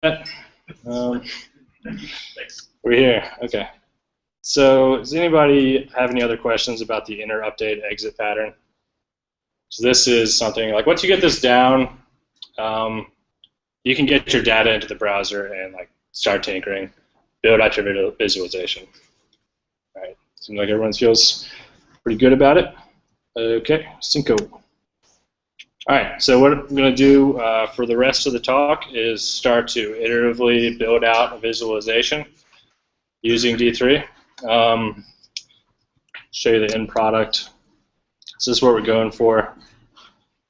Um, we're here. Okay. So does anybody have any other questions about the inner update exit pattern? So this is something like once you get this down, you can get your data into the browser and like start tinkering, build out your visualization. All right. Seems like everyone feels pretty good about it. Okay. Cinco. All right, so what I'm going to do for the rest of the talk is start to iteratively build out a visualization using D3. Show you the end product. This is what we're going for.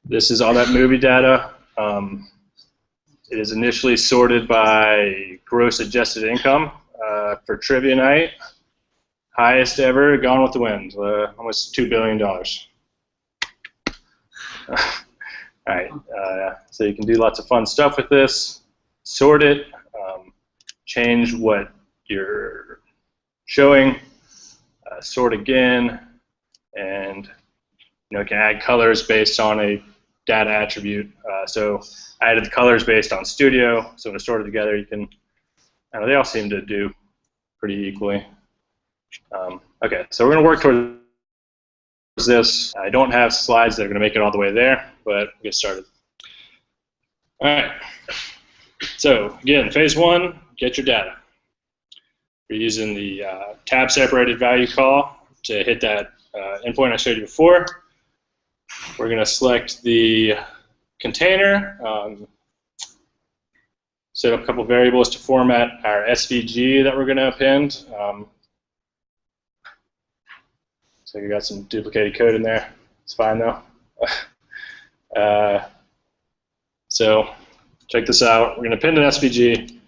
This is all that movie data. It is initially sorted by gross adjusted income for trivia night. Highest ever, Gone with the Wind, almost $2 billion. All right, so you can do lots of fun stuff with this. Sort it, change what you're showing, sort again, and you can add colors based on a data attribute. So I added the colors based on Studio, so when it's sorted together, you can. They all seem to do pretty equally. Okay, so we're going to work towards this. I don't have slides that are going to make it all the way there, but we'll get started. All right. So again, phase one, get your data. We're using the tab separated value call to hit that endpoint I showed you before. We're going to select the container, set up a couple variables to format our SVG that we're going to append. So you got some duplicated code in there. It's fine though. So check this out. We're going to append an SVG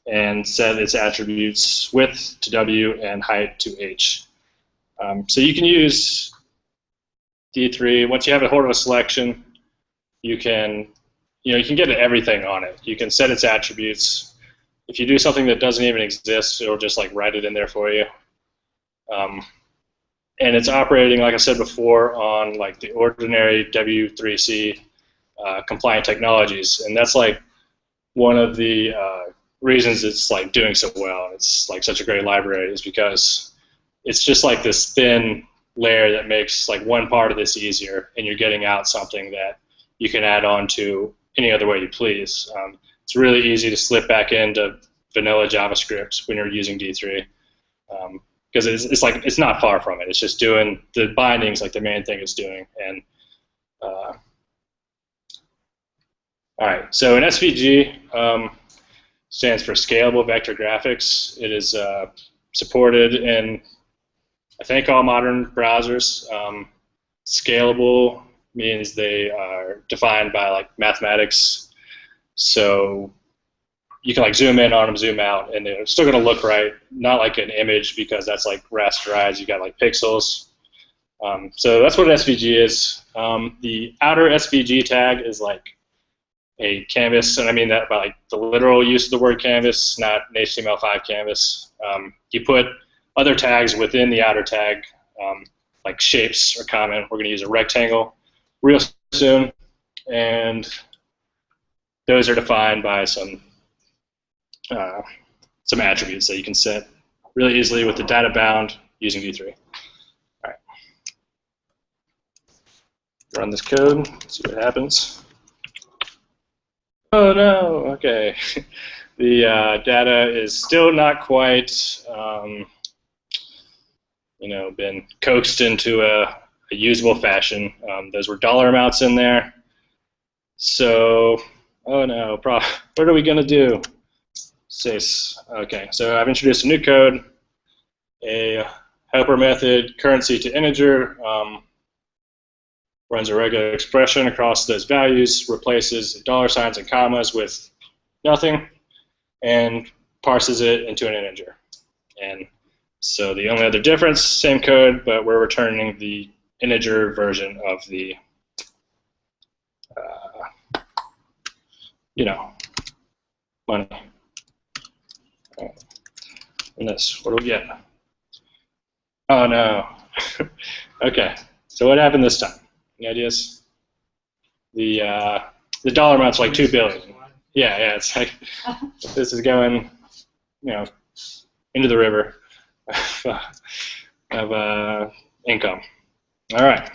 and set its attributes width to W and height to H. So you can use D3. Once you have a Hortonless selection, you can get everything on it. You can set its attributes. If you do something that doesn't even exist, it'll just like write it in there for you. And it's operating, like I said before, on like the ordinary W3C compliant technologies, and that's like one of the reasons it's like doing so well. It's like such a great library is because it's just like this thin layer that makes like one part of this easier, and you're getting out something that you can add on to any other way you please. It's really easy to slip back into vanilla JavaScript when you're using D3. Because it's not far from it. It's just doing the bindings like the main thing it's doing. And all right, so an SVG stands for Scalable Vector Graphics. It is supported in I think all modern browsers. Scalable means they are defined by like mathematics. So you can like zoom in on them, zoom out, and they're still going to look right. Not like an image because that's like rasterized. You got like pixels. So that's what an SVG is. The outer SVG tag is like a canvas, and I mean that by like the literal use of the word canvas, not an HTML5 canvas. You put other tags within the outer tag, like shapes are common. We're going to use a rectangle real soon, and those are defined by some attributes that you can set really easily with the data bound using D3. All right. Run this code, see what happens. Oh no, okay. The data is still not quite, been coaxed into a usable fashion. Those were dollar amounts in there. So, oh no, what are we gonna do? Okay, so I've introduced a new code, a helper method, currency to integer, runs a regular expression across those values, replaces dollar signs and commas with nothing, and parses it into an integer. And so the only other difference, same code, but we're returning the integer version of the, money. And this, what do we get? Oh no. Okay, so what happened this time? Any ideas? The dollar amount's like $2 billion. Yeah, it's like this is going, into the river of income. All right.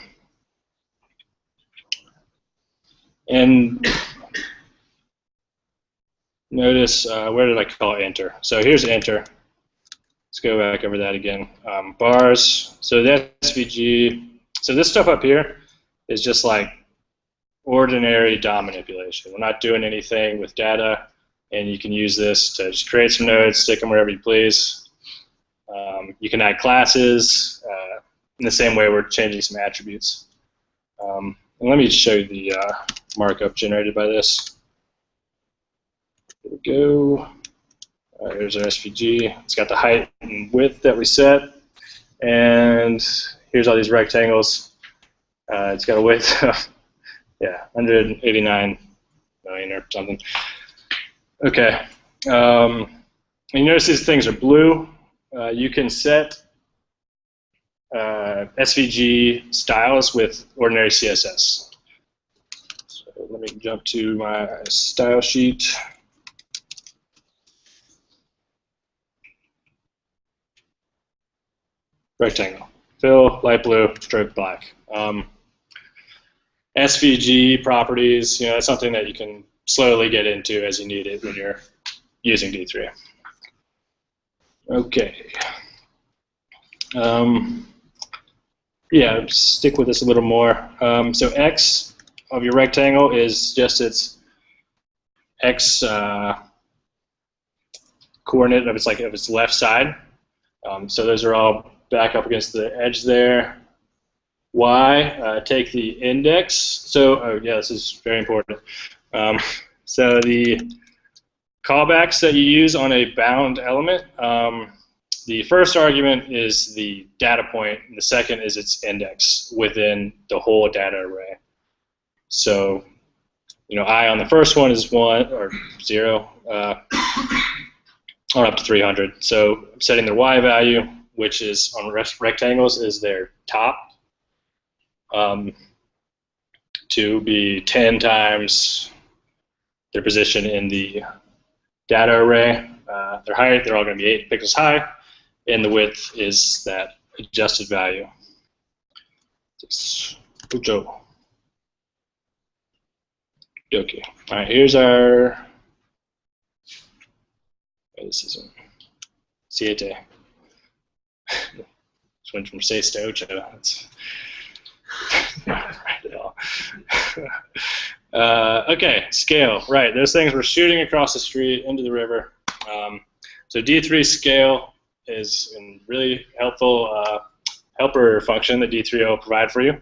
And notice, where did I call enter? So here's enter. Let's go back over that again. Bars, so the SVG, so this stuff up here is just like ordinary DOM manipulation. We're not doing anything with data, and you can use this to just create some nodes, stick them wherever you please. You can add classes in the same way we're changing some attributes. And let me show you the markup generated by this. There we go. Here's our SVG. It's got the height and width that we set. And here's all these rectangles. It's got a width of, 189 million or something. Okay. And you notice these things are blue. You can set SVG styles with ordinary CSS. So let me jump to my style sheet. Rectangle. Fill, light blue, stroke black. SVG properties, that's something that you can slowly get into as you need it when you're using D3. Okay. Stick with this a little more. So X of your rectangle is just its X coordinate of its left side. So those are all back up against the edge there. Y, take the index. So, this is very important. So the callbacks that you use on a bound element, the first argument is the data point, and the second is its index within the whole data array. So, I on the first one is 1 or 0, on up to 300. So I'm setting their Y value, which is on rectangles is their top, to be 10 times their position in the data array. Their height, they're all going to be 8 pixels high, and the width is that adjusted value. Okay. All right, here's our. This isn't Siete. Just went from 6 to 8. That's not right at all. Okay, scale. Right, those things were shooting across the street into the river. So D3 scale is a really helpful helper function that D3 will provide for you.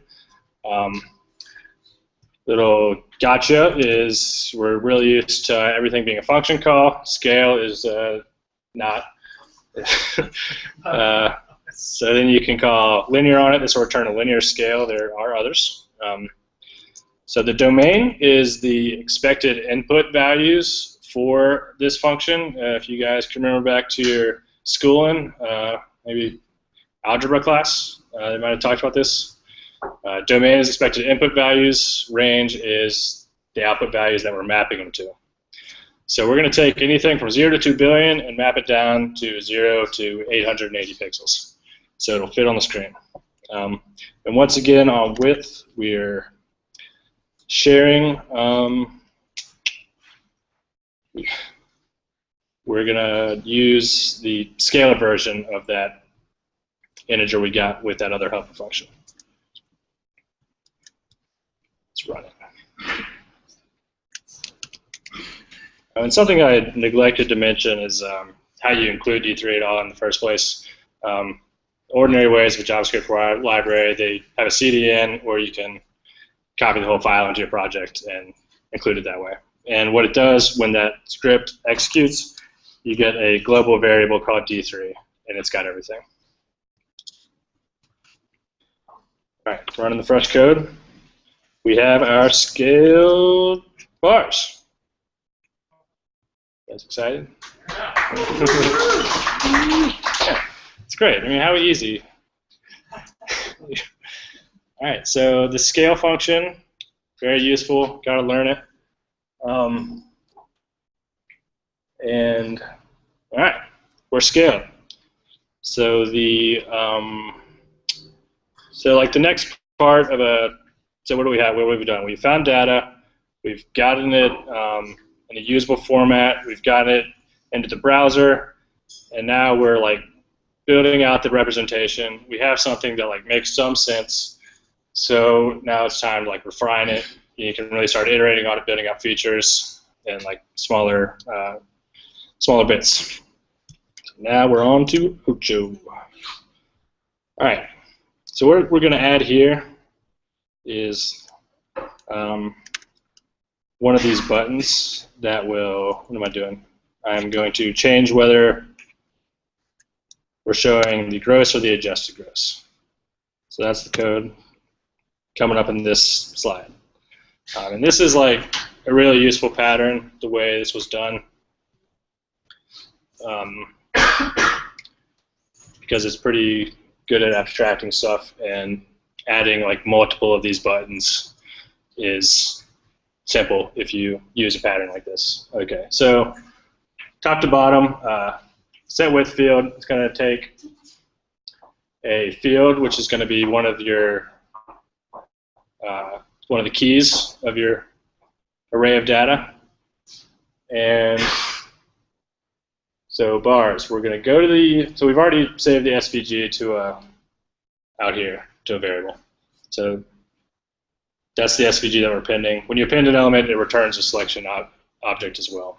Little gotcha is we're really used to everything being a function call. Scale is not. So then you can call linear on it. This will return a linear scale. There are others. So the domain is the expected input values for this function. If you guys can remember back to your schooling, maybe algebra class, they might have talked about this. Domain is expected input values. Range is the output values that we're mapping them to. So we're going to take anything from 0 to 2 billion and map it down to 0 to 880 pixels. So it'll fit on the screen. And once again, on width, we're sharing. We're going to use the scalar version of that integer we got with that other helper function. Let's run it. And something I neglected to mention is how you include D3 at all in the first place. Ordinary ways with JavaScript library, they have a CDN where you can copy the whole file into your project and include it that way. And what it does when that script executes, you get a global variable called D3, and it's got everything. All right, running the fresh code. We have our scaled bars. You guys excited? Yeah, it's great. I mean, how easy. All right, so the scale function, very useful. Got to learn it. And all right, we're scaling. So the like the next part of so what do we have? What have we done? We found data. We've gotten it in a usable format. We've got it into the browser, and now we're like building out the representation. We have something that like makes some sense. So now it's time to like refine it. You can really start iterating on it, building up features and like smaller bits. So now we're on to Ocho. All right. So what we're going to add here is one of these buttons that will, what am I doing? I'm going to change whether we're showing the gross or the adjusted gross. So that's the code coming up in this slide. And this is like a really useful pattern, the way this was done, because it's pretty good at abstracting stuff, and adding like multiple of these buttons is simple if you use a pattern like this. Okay, so top to bottom, set width field. It's going to take a field which is going to be one of your one of the keys of your array of data, and so bars. We're going to go to the, so we've already saved the SVG to out here to a variable. So that's the SVG that we're appending. When you append an element, it returns a selection object as well.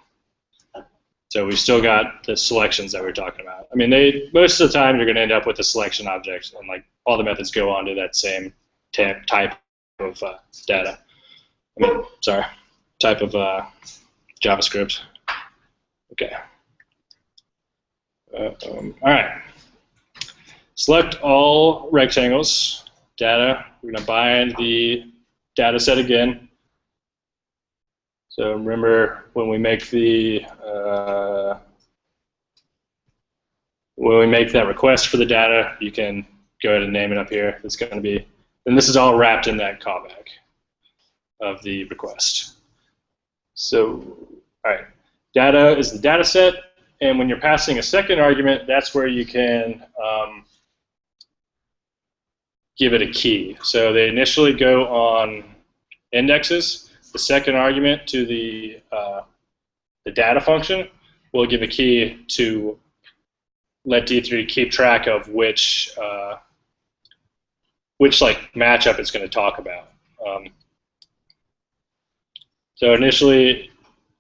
So we've still got the selections that we were talking about. I mean, most of the time you're going to end up with a selection object, and like all the methods go on to that same type of data. I mean, sorry, type of JavaScript. Okay. All right. Select all rectangles, data. We're going to bind the data set again. So remember, when we make the that request for the data, you can go ahead and name it up here. It's going to be, and this is all wrapped in that callback of the request. So, all right, data is the data set, and when you're passing a second argument, that's where you can give it a key. So they initially go on indexes. The second argument to the data function will give a key to let D3 keep track of which like matchup it's going to talk about. So initially,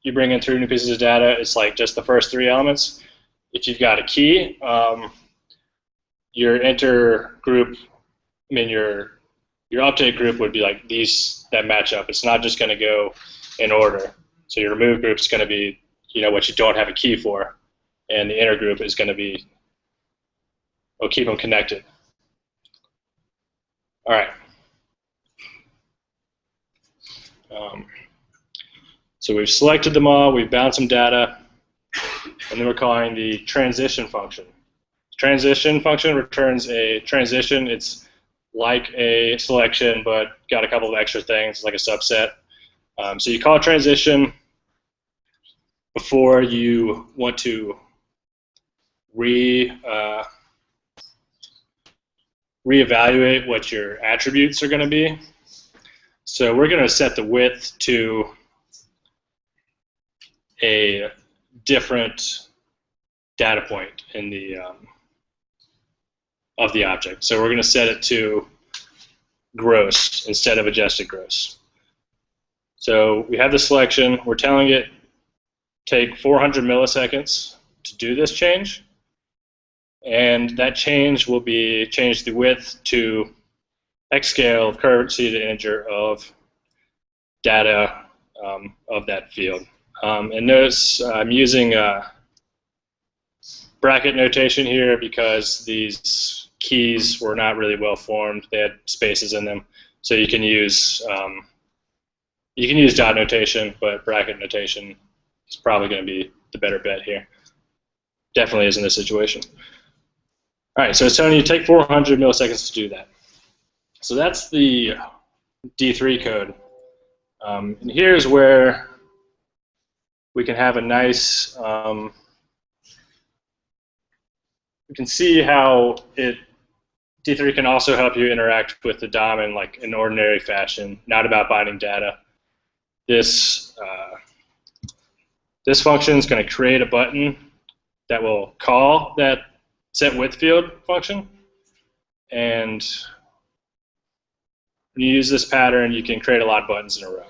you bring in 3 new pieces of data. It's like just the first 3 elements. If you've got a key, your enter group, I mean your update group would be like that match up. It's not just going to go in order. So your remove group is going to be, what you don't have a key for, and the inner group is going to be, we'll keep them connected. All right. So we've selected them all. We've bound some data, and then we're calling the transition function. Transition function returns a transition. It's like a selection, but got a couple of extra things, like a subset. So you call transition before you want to reevaluate what your attributes are going to be. So we're going to set the width to a different data point in the of the object. So we're going to set it to gross instead of adjusted gross. So we have the selection. We're telling it take 400 milliseconds to do this change, and that change will be change the width to x scale of currency to integer of data of that field. And notice I'm using bracket notation here because these keys were not really well formed. They had spaces in them, so you can use dot notation, but bracket notation is probably going to be the better bet here. Definitely is in this situation. All right, so it's telling you take 400 milliseconds to do that. So that's the D3 code. And here's where we can have a nice, you can see how D3 can also help you interact with the DOM in like an ordinary fashion, not about binding data. This function is going to create a button that will call that setWidth field function, and when you use this pattern, you can create a lot of buttons in a row.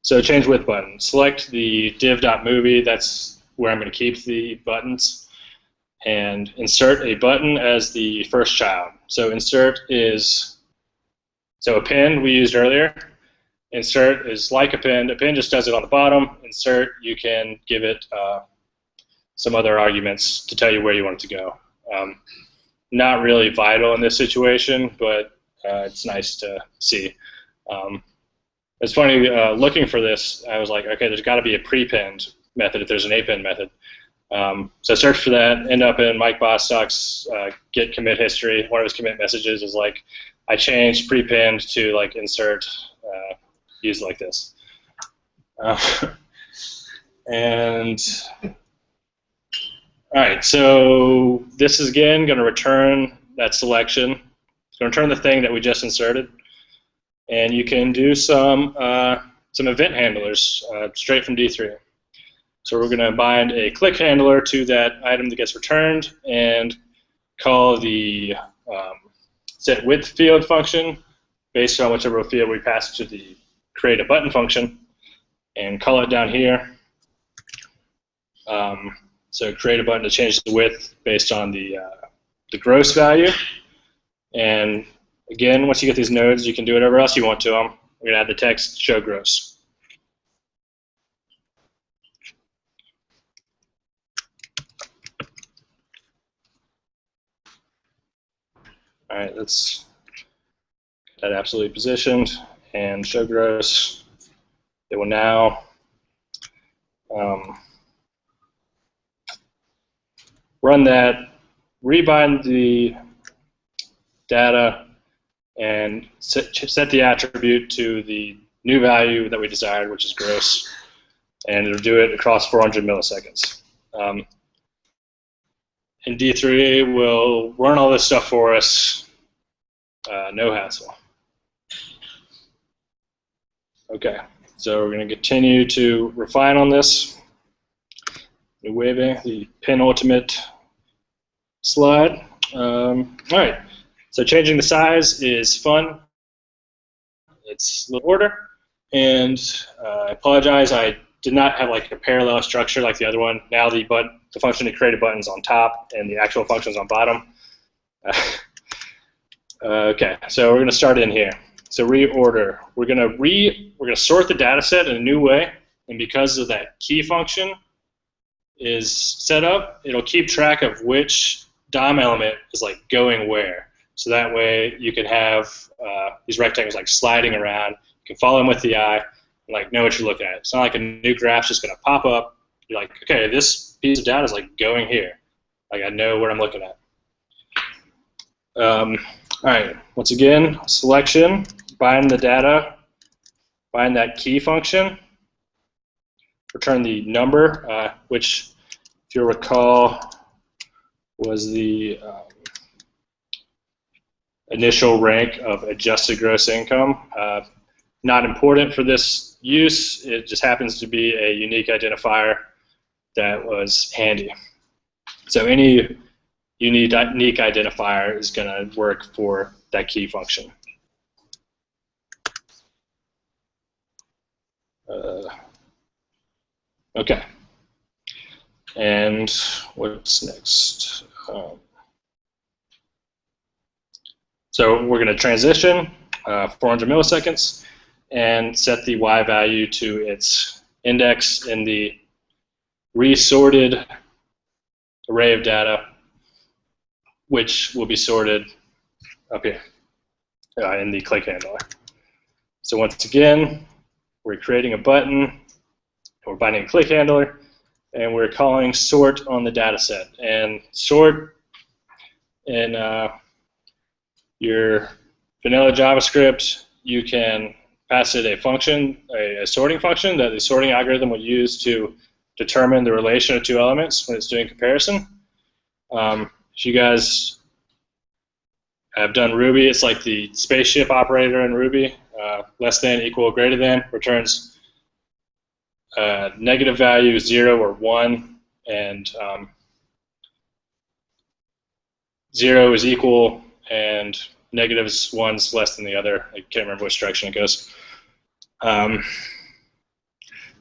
So change width button. Select the div.movie. That's where I'm going to keep the buttons. And insert a button as the first child. So insert is, so append we used earlier. Insert is like append. Append just does it on the bottom. Insert, you can give it some other arguments to tell you where you want it to go. Not really vital in this situation, but it's nice to see. It's funny, looking for this, I was like, okay, there's got to be a prepend method if there's an append method. So search for that, end up in Mike Boss sucks, git commit history. One of his commit messages is like, I changed prepend to like insert, use like this. And all right, so this is again going to return that selection. It's going to return the thing that we just inserted. And you can do some event handlers straight from D3. So we're going to bind a click handler to that item that gets returned and call the setWidth field function based on whichever field we pass to the create a button function, and call it down here. So create a button to change the width based on the gross value. And again, once you get these nodes, you can do whatever else you want to them. We're going to add the text show gross. All right, let's get that absolutely positioned and show gross. It will now run that, rebind the data, and set the attribute to the new value that we desired, which is gross, and it'll do it across 400 milliseconds. And D3 will run all this stuff for us, no hassle. Okay, so we're going to continue to refine on this. New waving, the penultimate slide. All right, so changing the size is fun. It's a little order, and I apologize, I did not have like a parallel structure like the other one. Now the function to create a button is on top, and the actual function is on bottom. Okay, so we're going to start in here. So reorder. We're going to sort the data set in a new way, and because of that key function is set up, it'll keep track of which DOM element is like going where. So that way you can have these rectangles like sliding around. You can follow them with the eye and like know what you're looking at. It's not like a new graph's just going to pop up. You're like, okay, this piece of data is like going here. Like I know what I'm looking at. All right, once again, selection, bind the data, bind that key function, return the number, which, if you'll recall, was the initial rank of adjusted gross income. Not important for this use. It just happens to be a unique identifier that was handy. So any unique identifier is going to work for that key function. Okay. And what's next? So we're going to transition 400 milliseconds and set the Y value to its index in the resorted array of data, which will be sorted up here in the click handler. So once again, we're creating a button, we're binding a click handler, and we're calling sort on the data set. And sort in your vanilla JavaScript, you can pass it a function, a sorting function that the sorting algorithm will use to determine the relation of two elements when it's doing comparison. If you guys have done Ruby, it's like the spaceship operator in Ruby. Less than, equal, greater than returns negative value 0 or 1, and 0 is equal, and negative is 1's less than the other. I can't remember which direction it goes.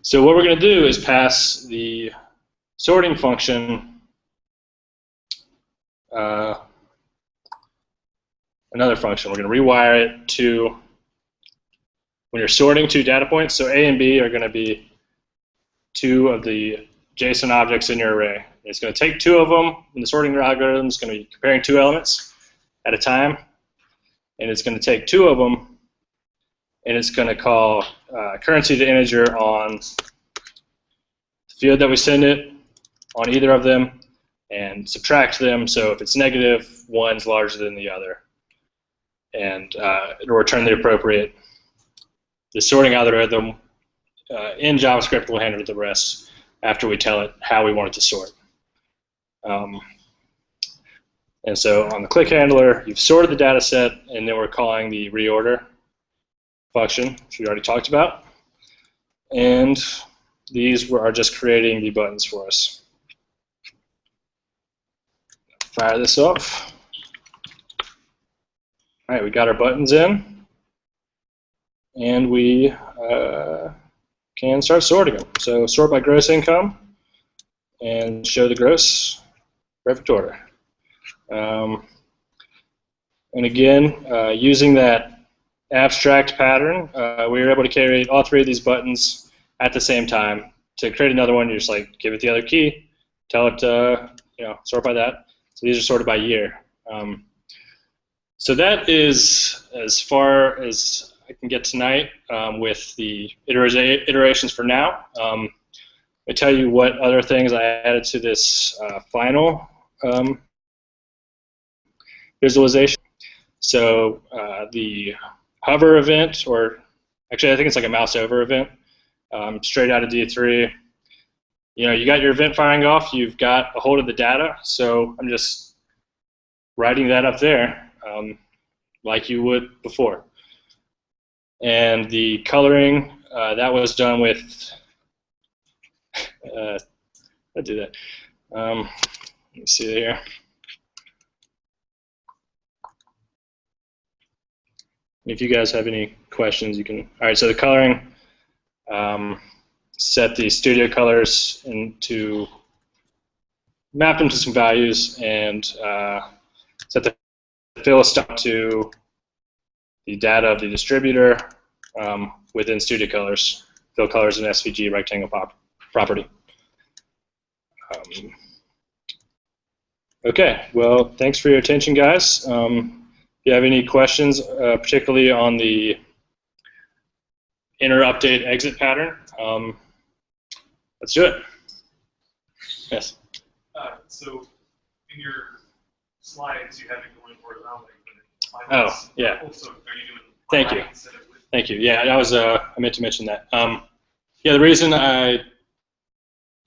So what we're going to do is pass the sorting function another function. We're going to rewire it to, when you're sorting two data points, so A and B are going to be two of the JSON objects in your array. It's going to take two of them, and the sorting algorithm is going to be comparing two elements at a time, and it's going to take two of them, and it's going to call currency to integer on the field that we send it on either of them, and subtract them. So if it's negative, one's larger than the other, and it'll return the appropriate. The sorting algorithm in JavaScript will handle the rest after we tell it how we want it to sort. And so on the click handler, you've sorted the data set, and then we're calling the reorder function, which we already talked about. And these are just creating the buttons for us. Fire this up. All right, we got our buttons in, and we can start sorting them. So sort by gross income and show the gross perfect order. And again, using that abstract pattern, we were able to create all three of these buttons at the same time. To create another one, you just like give it the other key, tell it to sort by that. So these are sorted by year. So that is as far as I can get tonight with the iterations for now. I tell you what other things I added to this final visualization. So the hover event, or actually I think it's like a mouse over event, straight out of D3. You got your event firing off, you've got a hold of the data, so I'm just writing that up there like you would before. And the coloring, that was done with, I do that. Let me see here. If you guys have any questions, you can. All right, so the coloring, set the studio colors into, map them to some values, and set the fill stop to the data of the distributor within studio colors. Fill colors in SVG rectangle property. Okay, well, thanks for your attention, guys. If you have any questions, particularly on the inner update exit pattern, let's do it. Yes? So in your slides, you have it going horizontally. Oh, yeah. Also, are you doing Thank you. Thank you. Yeah, that was I meant to mention that. Yeah, the reason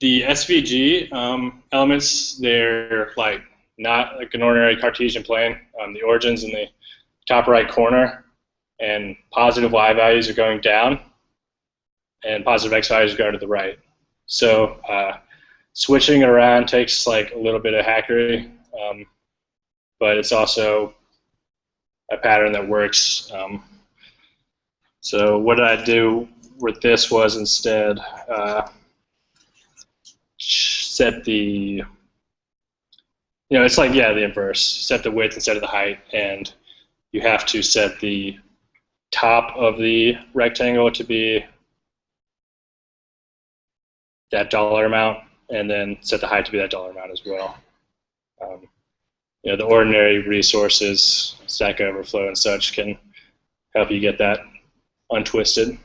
the SVG elements, they're like not like an ordinary Cartesian plane. The origin's in the top right corner, and positive y values are going down, and positive x values are going to the right. So switching it around takes like a little bit of hackery, but it's also a pattern that works. So what I do with this was instead set the, it's like, yeah, the inverse. Set the width instead of the height, and you have to set the top of the rectangle to be that dollar amount, and then set the height to be that dollar amount as well. The ordinary resources, Stack Overflow and such, can help you get that untwisted.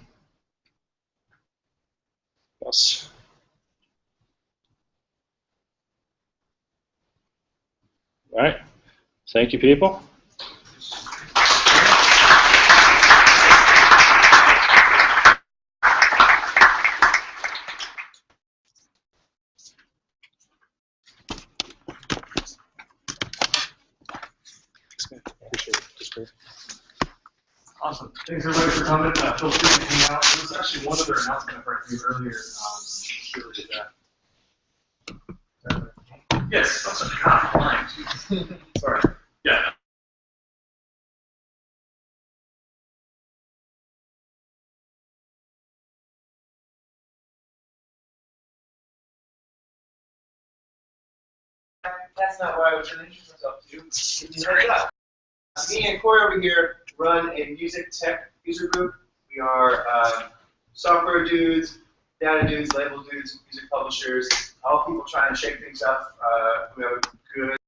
Yes. All right. Thank you, people. Awesome. Thanks everybody for coming. Feel free to hang out. There was actually one other announcement I heard earlier. Sure did that. Yes. Sorry. Yeah. That's not what I was going to introduce myself to. Give me a heads up. Me and Corey over here run a music tech user group. We are software dudes, data dudes, label dudes, music publishers, all people trying to shake things up. We have a good